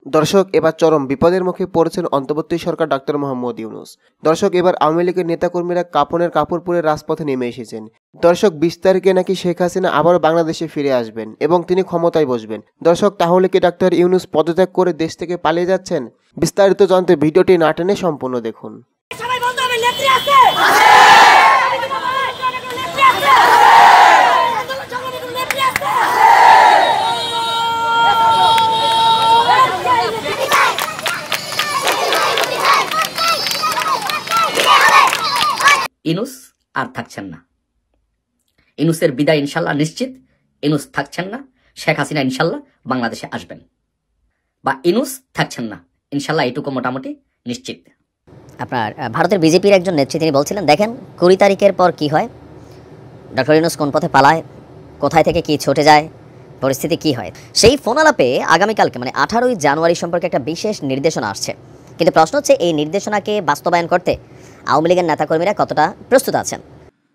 দর্শক, এবার চরম বিপদের মুখে পড়েছেন অন্তর্বর্তী সরকার ডক্টর মোহাম্মদ ইউনূস। দর্শক, এবার আওয়ামী লীগের নেতাকর্মীরা কাপড়ের কাপড় পরে রাজপথে নেমে এসেছেন। দর্শক, 20 তারিখে নাকি শেখ হাসিনা আবারও বাংলাদেশে ফিরে আসবেন এবং তিনি ক্ষমতায় বসবেন। দর্শক, তাহলে কি ডক্টর ইউনূস পদত্যাগ করে দেশ থেকে পালিয়ে যাচ্ছেন? বিস্তারিত জানতে ভিডিওটি না টেনে সম্পূর্ণ দেখুন। ইউনূস আর থাকছেন না। ইউনূসের বিদায় ইনশাল্লাহ নিশ্চিত। ইউনূস থাকছেন না, শেখ হাসিনা ইনশাল্লাহ বাংলাদেশে আসবেন, বা ইউনূস থাকছেন না ইনশাল্লাহ, এটুকু মোটামুটি নিশ্চিত। আপনার ভারতের বিজেপির একজন নেত্রী তিনি বলছিলেন, দেখেন 20 তারিখের পর কি হয়, ডক্টর ইউনূস কোন পথে পালায়, কোথায় থেকে কি ছুটে যায়, পরিস্থিতি কি হয়। সেই ফোন আলাপে আগামীকালকে মানে 18ই জানুয়ারি সম্পর্কে একটা বিশেষ নির্দেশনা আসছে। কিন্তু প্রশ্ন হচ্ছে, এই নির্দেশনাকে বাস্তবায়ন করতে আওয়ামী লীগের নেতাকর্মীরা কতটা প্রস্তুত আছেন।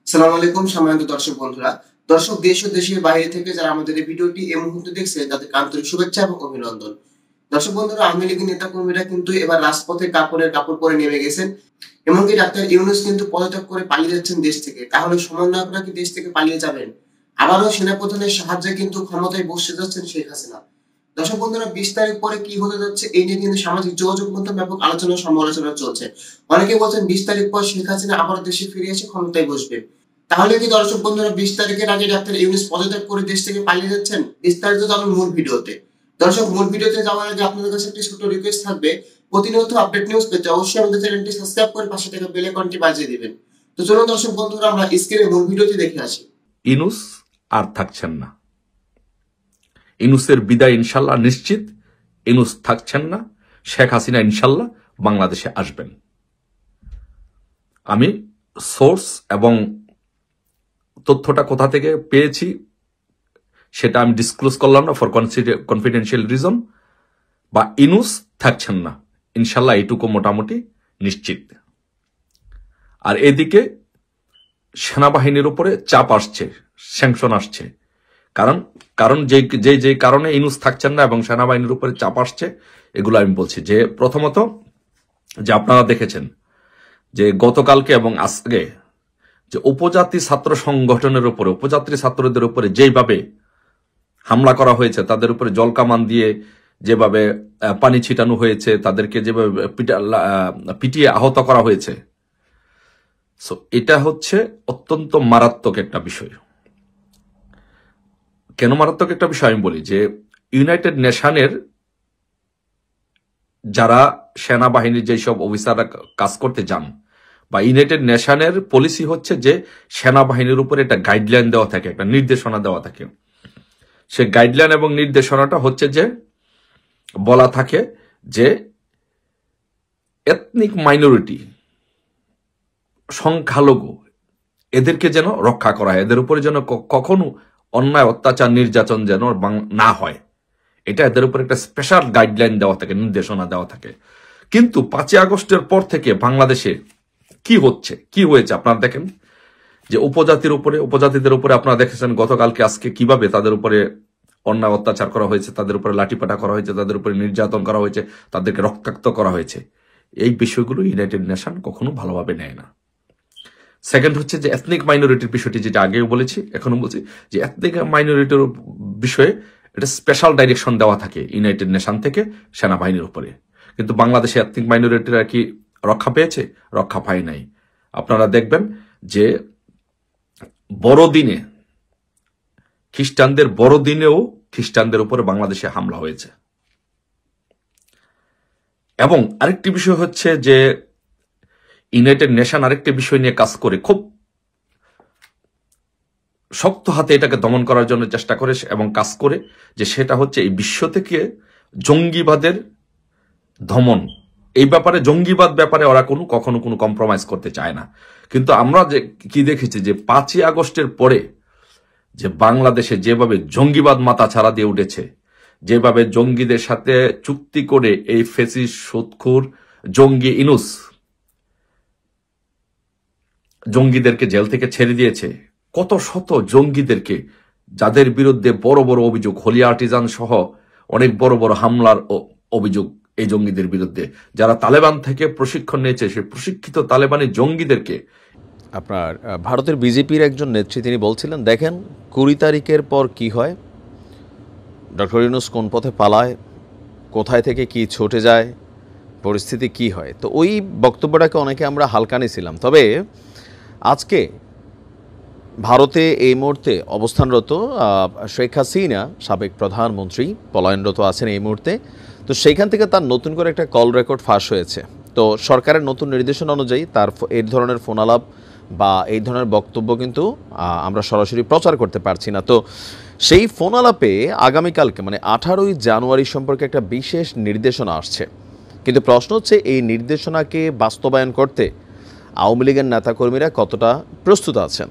আসসালামু আলাইকুম সম্মানিত দর্শক বন্ধুরা। দর্শক, দেশ ও দেশের বাইরে থেকে যারা আমাদের এই ভিডিওটি এই মুহূর্তে দেখছেন তাদের আন্তরিক শুভেচ্ছা এবং অভিনন্দন। দর্শক বন্ধুরা, আওয়ামী লীগের নেতাকর্মীরা কিন্তু এবার রাজপথে কাপড়ের কাপড় পরে নেমে গেছেন। এমনকি ডাক্তার ইউনূস কিন্তু পদত্যাগ করে পালিয়ে যাচ্ছেন দেশ থেকে। তাহলে সমন্বয়করা কি দেশ থেকে পালিয়ে যাবেন? আবারও সেনাপ্রধানের সাহায্যে কিন্তু ক্ষমতায় বসে যাচ্ছেন শেখ হাসিনা। দর্শক বন্ধুরা, 20 তারিখ পরে কি হতে যাচ্ছে এই নিয়ে কিন্তু সামাজিক যোগাযোগ মাধ্যমে ব্যাপক আলোচনা সমালোচনা চলছে। অনেকে বলছেন 20 তারিখ পর শেখ হাসিনা আবার দেশে ফিরে এসে ক্ষমতায় বসবে। তাহলে কি দর্শক বন্ধুরা 20 তারিখের আগে ডাক্তার ইউনূস পদত্যাগ করে দেশ থেকে পালিয়ে যাচ্ছেন? বিস্তারিত জানুন মূল ভিডিওতে। দর্শক, মূল ভিডিওতে যাওয়ার আগে আপনাদের কাছে একটি ছোট রিকোয়েস্ট থাকবে, প্রতিনিয়ত আপডেট নিউজ পেতে অবশ্যই আমাদের চ্যানেলটি সাবস্ক্রাইব করে পাশে থাকা বেল আইকনটি বাজিয়ে দিবেন। তো চলুন দর্শক বন্ধুরা, আমরা স্ক্রিনে মূল ভিডিওটি দেখে আসি। ইউনূস আর থাকছেন না। ইউনূসের বিদায় ইনশাল্লাহ নিশ্চিত। ইউনূস থাকছেন না, শেখ হাসিনা ইনশাল্লাহ বাংলাদেশে আসবেন। আমি সোর্স এবং তথ্যটা কোথা থেকে পেয়েছি সেটা আমি ডিসক্লোজ করলাম না ফর কনফিডেন্সিয়াল রিজন। বা ইউনূস থাকছেন না ইনশাল্লাহ, এইটুকু মোটামুটি নিশ্চিত। আর এদিকে সেনাবাহিনীর উপরে চাপ আসছে, স্যাংশন আসছে। কারণ যে কারণে ইউনূস থাকছেন না এবং সেনাবাহিনীর উপরে চাপ আসছে, এগুলো আমি বলছি। যে প্রথমত, যে আপনারা দেখেছেন যে গতকালকে এবং আজকে যে উপজাতি ছাত্র সংগঠনের উপরে, উপজাতি ছাত্রদের উপরে যেভাবে হামলা করা হয়েছে, তাদের উপরে জলকামান দিয়ে যেভাবে পানি ছিটানো হয়েছে, তাদেরকে যেভাবে পিটিয়ে আহত করা হয়েছে, সো এটা হচ্ছে অত্যন্ত মারাত্মক একটা বিষয়। কেন মারাত্মক একটা বিষয় আমি বলি, যে ইউনাইটেড নেশনের যারা সেনাবাহিনীর যেসব অফিসাররা কাজ করতে যান, বা ইউনাইটেড নেশনের পলিসি হচ্ছে যে সেনাবাহিনীর উপরে একটা গাইডলাইন দেওয়া থাকে, একটা নির্দেশনা দেওয়া থাকে। সে গাইডলাইন এবং নির্দেশনাটা হচ্ছে যে বলা থাকে যে এথনিক মাইনরিটি, সংখ্যালঘু, এদেরকে যেন রক্ষা করা হয়, এদের উপরে যেন কখনো অন্যায় অত্যাচার নির্যাতন যেন না হয়। এটা এদের উপর একটা স্পেশাল গাইডলাইন দেওয়া থাকে, নির্দেশনা দেওয়া থাকে। কিন্তু 5ই আগস্টের পর থেকে বাংলাদেশে কি হয়েছে আপনারা দেখেন, যে উপজাতিদের উপরে আপনারা দেখেছেন গতকালকে আজকে কিভাবে তাদের উপরে অন্যায় অত্যাচার করা হয়েছে, তাদের উপরে লাঠিপাটা করা হয়েছে, তাদের উপরে নির্যাতন করা হয়েছে, তাদেরকে রক্তাক্ত করা হয়েছে। এই বিষয়গুলো ইউনাইটেড নেশন কখনো ভালোভাবে নেয় না। সেকেন্ড হচ্ছে যে এথনিক মাইনরিটির বিষয়টি, যেটা আগেও বলেছি এখনো বলছি, যে এথনিক মাইনরিটির বিষয়ে এটা স্পেশাল ডাইরেকশন দেওয়া থাকে ইউনাইটেড নেশন থেকে সেনাবাহিনীর উপরে। কিন্তু বাংলাদেশে এথনিক মাইনরিটিরা কি রক্ষা পেয়েছে? রক্ষা পায় নাই। আপনারা দেখবেন যে বড়দিনে, খ্রিস্টানদের বড়দিনেও খ্রিস্টানদের উপরে বাংলাদেশে হামলা হয়েছে। এবং আরেকটি বিষয় হচ্ছে যে ইউনাইটেড নেশন আরেকটি বিষয় নিয়ে কাজ করে, খুব শক্ত হাতে এটাকে দমন করার জন্য চেষ্টা করে এবং কাজ করে, যে সেটা হচ্ছে এই বিশ্ব থেকে জঙ্গিবাদের দমন। এই ব্যাপারে, জঙ্গিবাদ ব্যাপারে ওরা কখনো কোনো কম্প্রোমাইজ করতে চায় না। কিন্তু আমরা যে কি দেখেছি, যে 5ই আগস্টের পরে যে বাংলাদেশে যেভাবে জঙ্গিবাদ মাথা ছাড়া দিয়ে উঠেছে, যেভাবে জঙ্গিদের সাথে চুক্তি করে এই ফেসিস্ট সুদখোর জঙ্গি ইউনূস জঙ্গিদেরকে জেল থেকে ছেড়ে দিয়েছে, কত শত জঙ্গিদেরকে, যাদের বিরুদ্ধে বড় বড় অভিযোগ, হোলি আর্টিজান সহ অনেক বড় বড় হামলার অভিযোগ এই জঙ্গিদের বিরুদ্ধে, যারা তালেবান থেকে প্রশিক্ষণ নিয়েছে, সেই প্রশিক্ষিত তালেবানি জঙ্গিদেরকে। আপনার ভারতের বিজেপির একজন নেত্রী তিনি বলছিলেন, দেখেন 20 তারিখের পর কি হয়, ডক্টর ইউনূস কোন পথে পালায়, কোথায় থেকে কি ছুটে যায়, পরিস্থিতি কি হয়। তো ওই বক্তব্যটাকে অনেকে আমরা হালকা নিয়েছিলাম। তবে আজকে ভারতে এই মুহূর্তে অবস্থানরত শেখ হাসিনা, সাবেক প্রধানমন্ত্রী, পলায়নরত আছেন এই মুহূর্তে। তো সেইখান থেকে তার নতুন করে একটা কল রেকর্ড ফাঁস হয়েছে। তো সরকারের নতুন নির্দেশনা অনুযায়ী তার এই ধরনের ফোনালাপ বা এই ধরনের বক্তব্য কিন্তু আমরা সরাসরি প্রচার করতে পারছি না। তো সেই ফোনালাপে আগামীকালকে মানে 18ই জানুয়ারি সম্পর্কে একটা বিশেষ নির্দেশনা আসছে। কিন্তু প্রশ্ন হচ্ছে, এই নির্দেশনাকে বাস্তবায়ন করতে আওয়ামী লীগের নেতাকর্মীরা কতটা প্রস্তুত আছেন।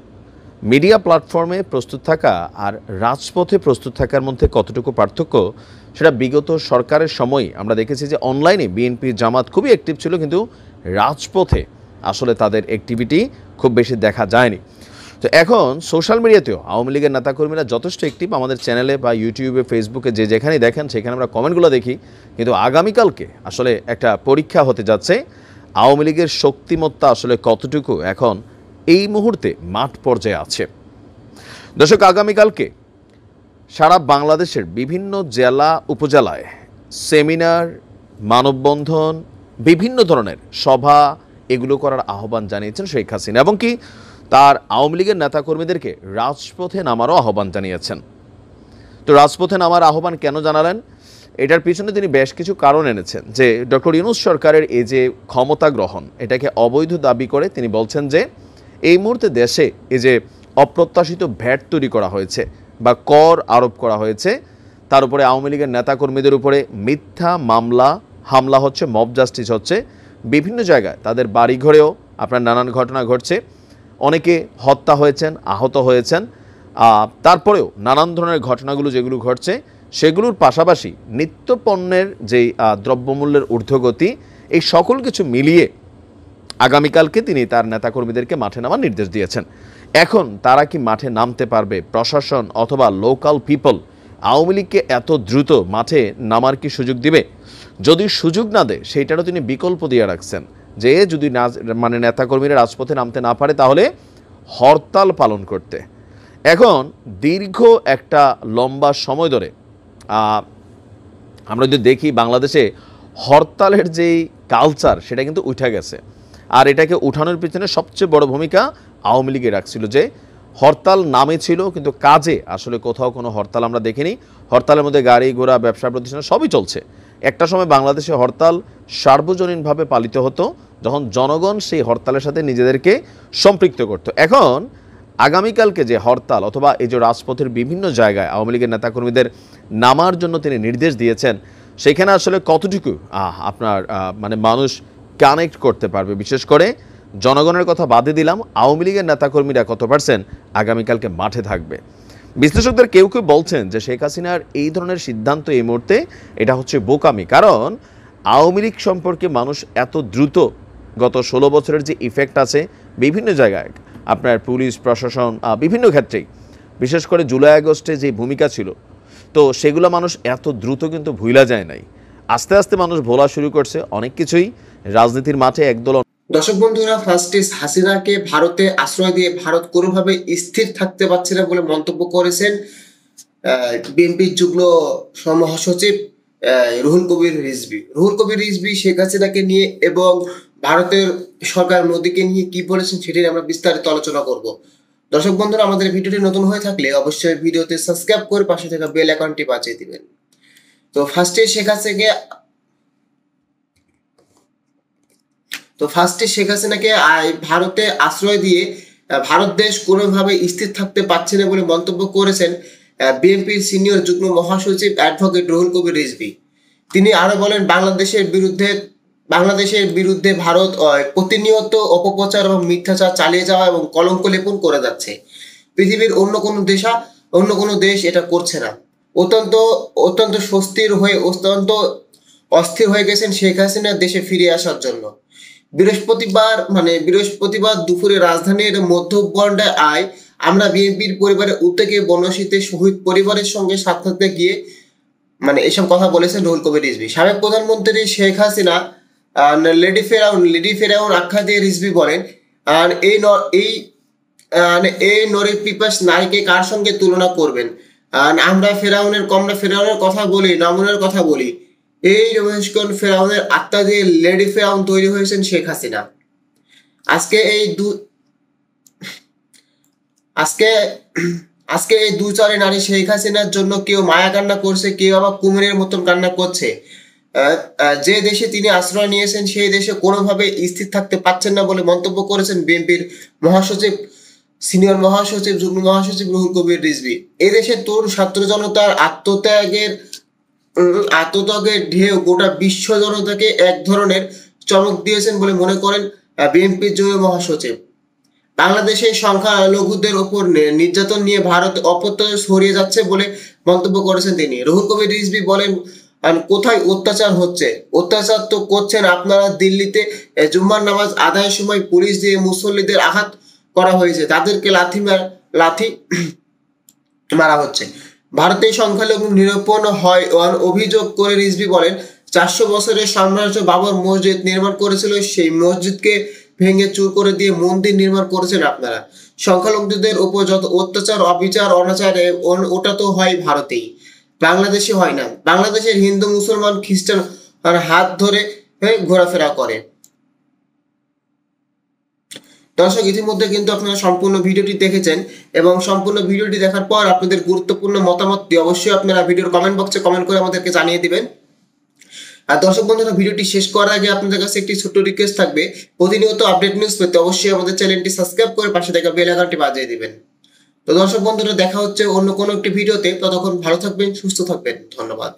মিডিয়া প্ল্যাটফর্মে প্রস্তুত থাকা আর রাজপথে প্রস্তুত থাকার মধ্যে কতটুকু পার্থক্য, সেটা বিগত সরকারের সময় আমরা দেখেছি যে অনলাইনে বিএনপি জামাত খুবই অ্যাক্টিভ ছিল, কিন্তু রাজপথে আসলে তাদের অ্যাক্টিভিটি খুব বেশি দেখা যায়নি। তো এখন সোশ্যাল মিডিয়াতেও আওয়ামী লীগের নেতাকর্মীরা যথেষ্ট অ্যাক্টিভ। আমাদের চ্যানেলে বা ইউটিউবে, ফেসবুকে যে যেখানেই দেখেন সেখানে আমরা কমেন্টগুলো দেখি। কিন্তু আগামীকালকে আসলে একটা পরীক্ষা হতে যাচ্ছে, আওয়ামী লীগের শক্তিমত্তা আসলে কতটুকু এখন এই মুহূর্তে মাঠ পর্যায়ে আছে। দর্শক, আগামীকালকে সারা বাংলাদেশের বিভিন্ন জেলা উপজেলায় সেমিনার, মানববন্ধন, বিভিন্ন ধরনের সভা এগুলো করার আহ্বান জানিয়েছেন শেখ হাসিনা, এবং কি তার আওয়ামী লীগের নেতাকর্মীদেরকে রাজপথে নামারও আহ্বান জানিয়েছেন। তো রাজপথে নামার আহ্বান কেন জানালেন? এটার পিছনে তিনি বেশ কিছু কারণ এনেছেন। যে ডক্টর ইউনূস সরকারের এই যে ক্ষমতা গ্রহণ, এটাকে অবৈধ দাবি করে তিনি বলছেন যে এই মুহূর্তে দেশে এই যে অপ্রত্যাশিত ভ্যাট তৈরি করা হয়েছে বা কর আরোপ করা হয়েছে, তার উপরে আওয়ামী লীগের নেতাকর্মীদের উপরে মিথ্যা মামলা, হামলা হচ্ছে, মব জাস্টিস হচ্ছে, বিভিন্ন জায়গায় তাদের বাড়িঘরেও আপনার নানান ঘটনা ঘটছে, অনেকে হত্যা হয়েছেন, আহত হয়েছেন। তারপরেও নানান ধরনের ঘটনাগুলো যেগুলো ঘটছে, সেগুলোর পাশাপাশি নিত্যপণ্যের যেই দ্রব্যমূল্যের ঊর্ধ্বগতি, এই সকল কিছু মিলিয়ে আগামীকালকে তিনি তার নেতাকর্মীদেরকে মাঠে নামার নির্দেশ দিয়েছেন। এখন তারা কি মাঠে নামতে পারবে? প্রশাসন অথবা লোকাল পিপল আওয়ামী লীগকে এত দ্রুত মাঠে নামার কি সুযোগ দিবে? যদি সুযোগ না দেয়, সেইটারও তিনি বিকল্প দিয়ে রাখছেন যে যদি না মানে নেতাকর্মীরা রাজপথে নামতে না পারে তাহলে হরতাল পালন করতে। এখন দীর্ঘ একটা লম্বা সময় ধরে আমরা যদি দেখি বাংলাদেশে হরতালের যেই কালচার, সেটা কিন্তু উঠে গেছে। আর এটাকে উঠানোর পিছনে সবচেয়ে বড় ভূমিকা আওয়ামী লীগে রাখছিল। যে হরতাল নামে ছিল, কিন্তু কাজে আসলে কোথাও কোনো হরতাল আমরা দেখিনি। হরতালের মধ্যে গাড়ি ঘোড়া, ব্যবসা প্রতিষ্ঠান সবই চলছে। একটা সময় বাংলাদেশে হরতাল সার্বজনীনভাবে পালিত হতো, যখন জনগণ সেই হরতালের সাথে নিজেদেরকে সম্পৃক্ত করত। এখন আগামীকালকে যে হরতাল অথবা এই যে রাজপথের বিভিন্ন জায়গায় আওয়ামী লীগের নেতাকর্মীদের নামার জন্য তিনি নির্দেশ দিয়েছেন, সেখানে আসলে কতটুকু আপনার মানে মানুষ কানেক্ট করতে পারবে? বিশেষ করে জনগণের কথা বাদে দিলাম, আওয়ামী লীগের নেতাকর্মীরা কত পার্সেন্ট আগামীকালকে মাঠে থাকবে? বিশ্লেষকদের কেউ কেউ বলছেন যে শেখ হাসিনার এই ধরনের সিদ্ধান্ত এই মুহূর্তে এটা হচ্ছে বোকামি। কারণ আওয়ামী লীগ সম্পর্কে মানুষ এত দ্রুত গত 16 বছরের যে ইফেক্ট আছে বিভিন্ন জায়গায়, আপনার পুলিশ প্রশাসন বিভিন্ন ক্ষেত্রেই, বিশেষ করে জুলাই আগস্টে যে ভূমিকা ছিল, তো সেগুলো মানুষ এত দ্রুত কিন্তু ভুলা যায় নাই। আস্তে আস্তে মানুষ ভোলা শুরু করছে অনেক কিছুই। রাজনীতির মাঠে একদল দর্শক বন্ধুরা, ফার্স্টে হাসিনাকে ভারতে আশ্রয় দিয়ে ভারত কোনোভাবে স্থির থাকতে পারছে না বলে মন্তব্য করেছেন বিএনপির যুগ্ম মহাসচিব রুহুল কবির রিজভী। রুহুল কবির রিজভী শেখ হাসিনাকে নিয়ে এবং ভারতের সরকার মোদীকে নিয়ে কি বলেছেন সেটি আমরা বিস্তারিত আলোচনা করব। দর্শক বন্ধুরা, আমাদের ভিডিওটি নতুন হয়ে থাকলে অবশ্যই ভিডিওতে সাবস্ক্রাইব করে পাশে থাকা বেল আইকনটি বাজিয়ে দিবেন। তো ফার্স্টে শেখ হাসিনাকে ভারতে আশ্রয় দিয়ে ভারত দেশ কোনোভাবে স্থির থাকতে পারছে না বলে মন্তব্য করেছেন বিএনপির সিনিয়র যুগ্ম মহাসচিব অ্যাডভোকেট রুহুল কবির রিজভী। তিনি আরো বলেন, বাংলাদেশের বিরুদ্ধে ভারত প্রতিনিয়ত অপপ্রচার এবং মিথ্যাচার চালিয়ে যাওয়া এবং কলঙ্ক লেপন করে যাচ্ছে। পৃথিবীর অন্য কোনো দেশ এটা করছে না। অত্যন্ত অস্থির হয়ে গেছেন শেখ হাসিনা দেশে ফিরে আসার জন্য। বৃহস্পতিবার দুপুরে রাজধানীর মধ্যবন্ডায় আমরা বিএনপির পরিবারের উদ্যোগে বনশীতে শহীদ পরিবারের সঙ্গে সাক্ষাৎ গিয়ে মানে এসব কথা বলেছেন রুহুল কবির রিজভী। সাবেক প্রধানমন্ত্রী শেখ হাসিনা লেডি ফেরাউন আখ্যা দিয়ে রিজভী বলেন, আর এই নরে পিপাস নারীকে কার সঙ্গে তুলনা করবেন? আর আমরা ফেরাউনের কথা বলি, নমুনার কথা বলি। এই রমেশগণ ফেরাউনের আত্মা দিয়ে লেডি ফেরাউন তৈরি হয়েছেন শেখ হাসিনা। আজকে এই দুচারে নারী শেখ হাসিনার জন্য কেউ মায়া কান্না করছে, কেউ আবার কুমিরের মতন কান্না করছে। যে দেশে তিনি আশ্রয় নিয়েছেন সেই দেশে কোনোভাবে স্থির থাকতে পারছেন না বলে মন্তব্য করেছেন বিএনপির মহাসচিব, সিনিয়র মহাসচিব, যুগ্ম মহাসচিব রুহুল কবির রিজভী। এদেশের তরুণ ছাত্র জনতার আত্মত্যাগের ঢেউ গোটা বিশ্ব জনতাকে এক ধরনের চমক দিয়েছেন বলে মনে করেন বিএনপির যুগ্ম মহাসচিব। বাংলাদেশে সংখ্যালঘুদের ওপর নির্যাতন নিয়ে ভারত অপপ্রচার ছড়িয়ে যাচ্ছে বলে মন্তব্য করেছেন তিনি। রুহুল কবির রিজভী বলেন, কোথায় অত্যাচার হচ্ছে? অত্যাচার তো করছেন আপনারা। দিল্লিতে জুম্মার নামাজ আদায়ের সময় পুলিশ দিয়ে মুসল্লিদের আঘাত করা হয়েছে, তাদেরকে লাথি মারা হচ্ছে। ভারতে সংখ্যালঘু নিরূপণ হয় অভিযোগ করে রিজভী বলেন, 400 বছরের সাম্রাজ্য বাবর মসজিদ নির্মাণ করেছিল, সেই মসজিদকে ভেঙে চুর করে দিয়ে মন্দির নির্মাণ করেছেন আপনারা। সংখ্যালঘুদের উপর যত অত্যাচার, অবিচার, অনাচার, ওটা তো হয় ভারতেই, বাংলাদেশে হয় না। বাংলাদেশের হিন্দু, মুসলমান, খ্রিস্টান হাত ধরে ঘোরাফেরা করে। দর্শক, ইতিমধ্যে কিন্তু আপনারা সম্পূর্ণ ভিডিওটি দেখেছেন এবং সম্পূর্ণ ভিডিওটি দেখার পর আপনাদের গুরুত্বপূর্ণ মতামতটি অবশ্যই আপনারা ভিডিওর কমেন্ট বক্সে কমেন্ট করে আমাদেরকে জানিয়ে দিবেন। আর দর্শক বন্ধুরা, ভিডিওটি শেষ করার আগে আপনাদের কাছে একটি ছোট্ট রিকোয়েস্ট থাকবে, প্রতিনিয়ত আপডেট নিউজ পেতে অবশ্যই আমাদের চ্যানেলটি সাবস্ক্রাইব করে পাশে থাকা বেল আইকনটি বাজিয়ে দিবেন। তো দর্শক বন্ধুরা, দেখা হচ্ছে অন্য কোনো একটি ভিডিওতে। ততক্ষণ ভালো থাকবেন, সুস্থ থাকবেন। ধন্যবাদ।